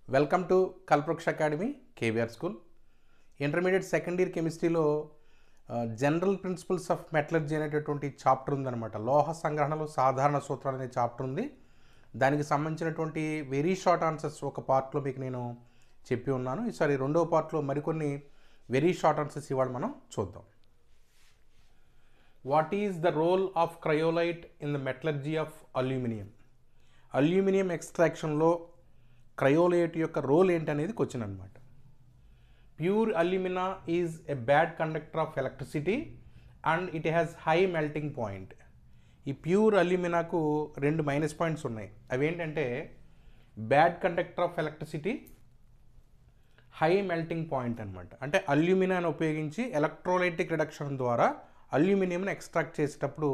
Welcome to Kalpavriksha academy KVR school. Intermediate second year కెమిస్ట్రీలో general principles of metallurgy అనేటటువంటి chapter ఉందన్నమాట. లోహ సంగ్రహణలో సాధారణ సూత్రాలు అనే చాప్టర్ ఉంది. దానికి సంబంధించినటువంటి వెరీ షార్ట్ ఆన్సర్స్ ఒక పార్ట్లో మీకు నేను చెప్పి ఉన్నాను. ఈసారి రెండో పార్ట్లో మరికొన్ని వెరీ షార్ట్ ఆన్సర్స్ ఇవాళ మనం చూద్దాం. What is the role of cryolite in the metallurgy of aluminium? Aluminium ఎక్స్ట్రాక్షన్లో క్రయోలైట్ యొక్క రోల్ ఏంటనేది క్వశ్చన్ అనమాట. Pure alumina is a bad conductor of electricity and it has high melting point. ఈ pure అల్యూమినాకు రెండు మైనస్ పాయింట్స్ ఉన్నాయి. అవేంటంటే bad conductor of electricity, high melting point అనమాట. అంటే అల్యూమినాను ఉపయోగించి ఎలక్ట్రోలైటిక్ రిడక్షన్ ద్వారా అల్యూమినియంని ఎక్స్ట్రాక్ట్ చేసేటప్పుడు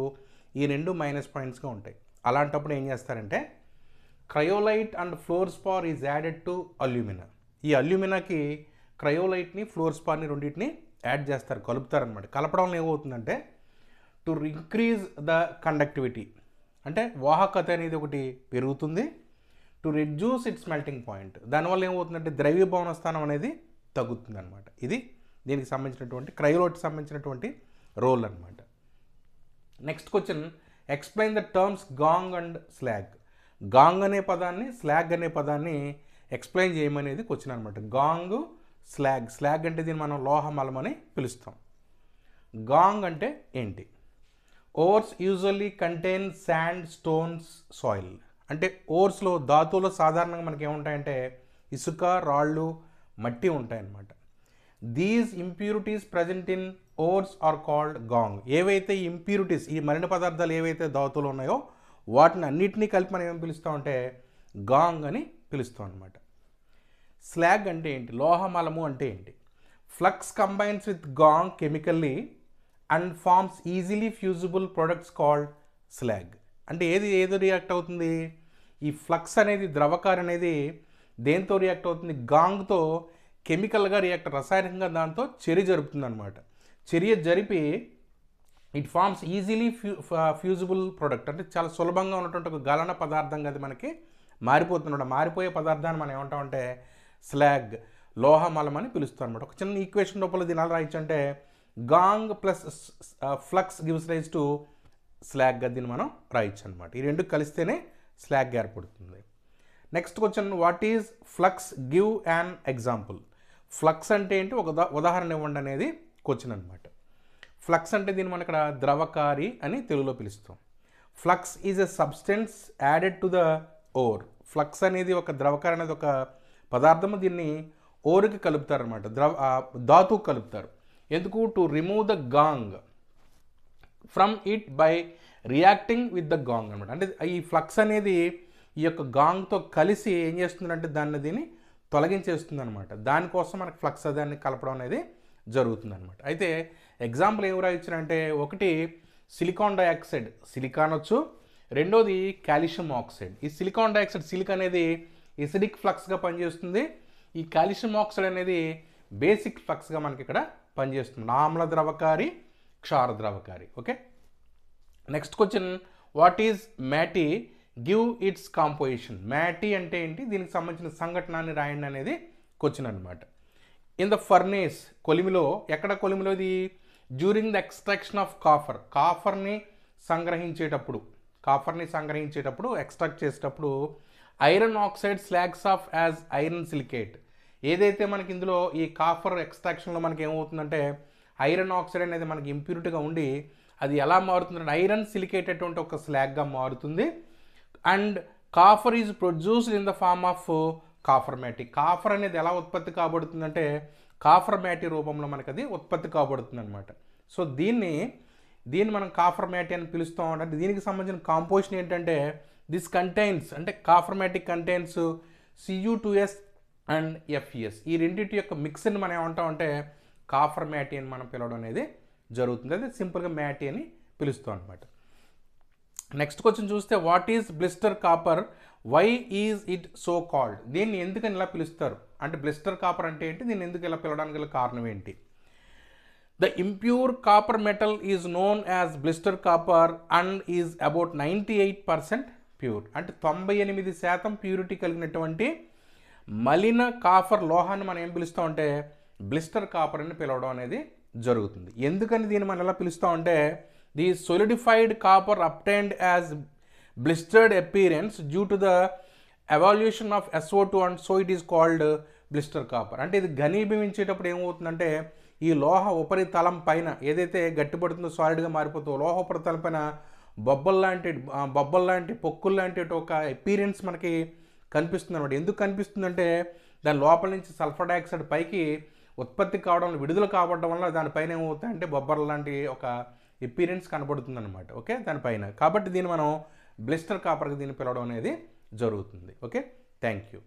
ఈ రెండు మైనస్ పాయింట్స్గా ఉంటాయి. అలాంటప్పుడు ఏం చేస్తారంటే cryolite and floor spar is added to alumina. ఈ అల్యూమినాకి క్రయోలైట్ని ఫ్లోర్ స్పార్ని రెండింటిని యాడ్ చేస్తారు, కలుపుతారనమాట. కలపడం వల్ల ఏమవుతుందంటే టు ఇంక్రీజ్ ద కండక్టివిటీ, అంటే వాహకత అనేది ఒకటి పెరుగుతుంది. To reduce it's melting point, దానివల్ల ఏమవుతుందంటే ద్రవ్యభవన స్థానం అనేది తగ్గుతుంది అనమాట. ఇది దీనికి సంబంధించినటువంటి క్రయోలైట్కి సంబంధించినటువంటి రోల్ అనమాట. Next question, explain the terms gangue and slag. Gangue అనే పదాన్ని, స్లాగ్ అనే పదాన్ని ఎక్స్ప్లెయిన్ చేయమనేది క్వశ్చన్ అనమాట. Gangue, slag. స్లాగ్ అంటే దీన్ని మనం లోహమలం అని పిలుస్తాం. గాంగ్ అంటే ఏంటి? Ores usually contain sand, stones, soil. అంటే ఓర్స్లో, ధాతువులో సాధారణంగా మనకి ఏముంటాయంటే ఇసుక, రాళ్ళు, మట్టి ఉంటాయన్నమాట. These impurities present in ores are called gangue. ఏవైతే ఇంప్యూరిటీస్, ఈ మలిన పదార్థాలు ఏవైతే ధాతువులు ఉన్నాయో వాటిని అన్నిటినీ కలిపి మనం ఏం పిలుస్తామంటే గాంగ్ అని పిలుస్తాం అనమాట. స్లాగ్ అంటే ఏంటి? లోహమలము అంటే ఏంటి? Flux combines with gangue chemically and forms easily fusible products called slag. అంటే ఏదో రియాక్ట్ అవుతుంది? ఈ ఫ్లక్స్ అనేది, ద్రవకారి అనేది దేంతో రియాక్ట్ అవుతుంది? గాంగ్తో కెమికల్గా రియాక్ట్, రసాయనికంగా దాంతో చర్య జరుపుతుంది అనమాట. చర్య జరిపి it forms easily fusible product, అంటే చాలా సులభంగా ఉన్నటువంటి ఒక గలన పదార్థంగా అది మనకి మారిపోతున్నాడు. మారిపోయే పదార్థాన్ని మనం ఏమంటామంటే స్లాగ్, లోహమలం అని పిలుస్తాం అనమాట. ఒక చిన్న ఈక్వేషన్ రూపంలో దీని ఎలా రాయొచ్చు అంటే gangue plus flux gives rise to స్లాగ్గా దీన్ని మనం రాయొచ్చు అనమాట. ఈ రెండు కలిస్తేనే స్లాగ్ ఏర్పడుతుంది. Next question, what is flux? Give an example. Flux అంటే ఏంటి, ఒక ఉదాహరణ ఇవ్వండి అనేది క్వశ్చన్ అనమాట. ఫ్లక్స్ అంటే దీన్ని మనం ఇక్కడ ద్రవకారి అని తెలుగులో పిలుస్తాం. Flux is a substance added to the ore. Flux అనేది ఒక ద్రవకారి అనేది ఒక పదార్థము, దీన్ని ఓరుకి కలుపుతారనమాట, ధాతువుకి కలుపుతారు. ఎందుకు? To remove the gangue from it by reacting with the gangue అనమాట. అంటే ఈ ఫ్లక్స్ అనేది ఈ యొక్క గాంగ్తో కలిసి ఏం చేస్తుందంటే దీన్ని తొలగించేస్తుంది అనమాట. దానికోసం మనకు ఫ్లక్స్ దాన్ని కలపడం అనేది జరుగుతుంది అనమాట. అయితే ఎగ్జాంపుల్ ఏమి రాయించారంటే, ఒకటి సిలికాన్ డైఆక్సైడ్, సిలికాన్ వచ్చు. రెండోది కాల్షియం ఆక్సైడ్. ఈ సిలికాన్ డైఆక్సైడ్, సిలిక్ అనేది ఎసిడిక్ ఫ్లక్స్గా పనిచేస్తుంది. ఈ కాల్షియం ఆక్సైడ్ అనేది బేసిక్ ఫ్లక్స్గా మనకి ఇక్కడ పనిచేస్తుంది. ఆమ్ల ద్రవకారి, క్షార ద్రవకారి. Okay. Next question, what is matte? Give its composition. Matte అంటే ఏంటి, దీనికి సంబంధించిన సంఘటనని రాయండి అనేది క్వశ్చన్ అనమాట. ఇన్ ద ఫర్నేస్, కొలిమిలో. ఎక్కడ కొలిమిలో? ఇది during the extraction of copper. కాఫర్ని సంగ్రహించేటప్పుడు ఎక్స్ట్రాక్ట్ చేసేటప్పుడు iron oxide slags off as iron silicate. ఏదైతే మనకి ఇందులో ఈ కాఫర్ ఎక్స్ట్రాక్షన్లో మనకి ఏమవుతుందంటే ఐరన్ ఆక్సైడ్ అనేది మనకి ఇంప్యూరిటీగా ఉండి అది ఎలా మారుతుందంటే ఐరన్ సిలికేట్ అటువంటి ఒక స్లాగ్గా మారుతుంది. And copper is produced in the form of copper matte. Copper అనేది ఎలా ఉత్పత్తి కాబడుతుందంటే కాఫర్ మ్యాటీ రూపంలో మనకు అది ఉత్పత్తి కాబడుతుంది అనమాట. సో దీన్ని మనం కాఫర్ మ్యాటీ అని పిలుస్తాం. అంటే దీనికి సంబంధించిన కాంపోజిషన్ ఏంటంటే దిస్ కంటైన్స్, అంటే copper matte contains Cu2s and Fe. ఈ రెండింటి యొక్క మిక్స్ని మనం ఏమంటామంటే కాఫర్ మ్యాటీ అని మనం పిలవడం అనేది జరుగుతుంది. అదే సింపుల్గా మ్యాటీ అని పిలుస్తాం అనమాట. నెక్స్ట్ క్వశ్చన్ చూస్తే, what is blister copper? Why is it so called? దీన్ని ఎందుకని ఇలా పిలుస్తారు అంటే బ్లిస్టర్ కాపర్ అంటే ఏంటి, దీన్ని ఎందుకు ఇలా పిలవడానికి గల కారణం ఏంటి? The impure copper metal is known as blister copper and is about 98% pure. అంటే 98% ప్యూరిటీ కలిగినటువంటి మలిన కాపర్ లోహాన్ని మనం ఏం పిలుస్తామంటే బ్లిస్టర్ కాపర్ అని పిలవడం అనేది జరుగుతుంది. ఎందుకని దీన్ని మనం ఎలా పిలుస్తామంటే the solidified copper obtained as blistered appearance due to the evolution of SO2 and so it is called blister copper. అంటే ఇది ఘనీభవించేటప్పుడు ఏమవుతుందంటే ఈ లోహ ఉపరితలం పైన ఏదైతే గట్టిపడుతుందో సాలిడ్గా మారిపోతుందో లోహ ఉపరితలం పైన బొబ్బల్ లాంటి పొక్కులు లాంటి ఒక అపీరెన్స్ మనకి కనిపిస్తుంది అనమాట. ఎందుకు కనిపిస్తుందంటే దాని లోపల నుంచి సల్ఫర్ డైఆక్సైడ్ పైకి ఉత్పత్తి కావడం విడుదల కావడం వల్ల దానిపైన ఏమవుతాయంటే బొబ్బర్ లాంటి ఒక అపీరెన్స్ కనబడుతుంది అనమాట. ఓకే, దానిపైన కాబట్టి దీన్ని మనం బ్లిస్టర్ కాపర్కి దీన్ని పిలవడం అనేది జరుగుతుంది. Okay, thank you.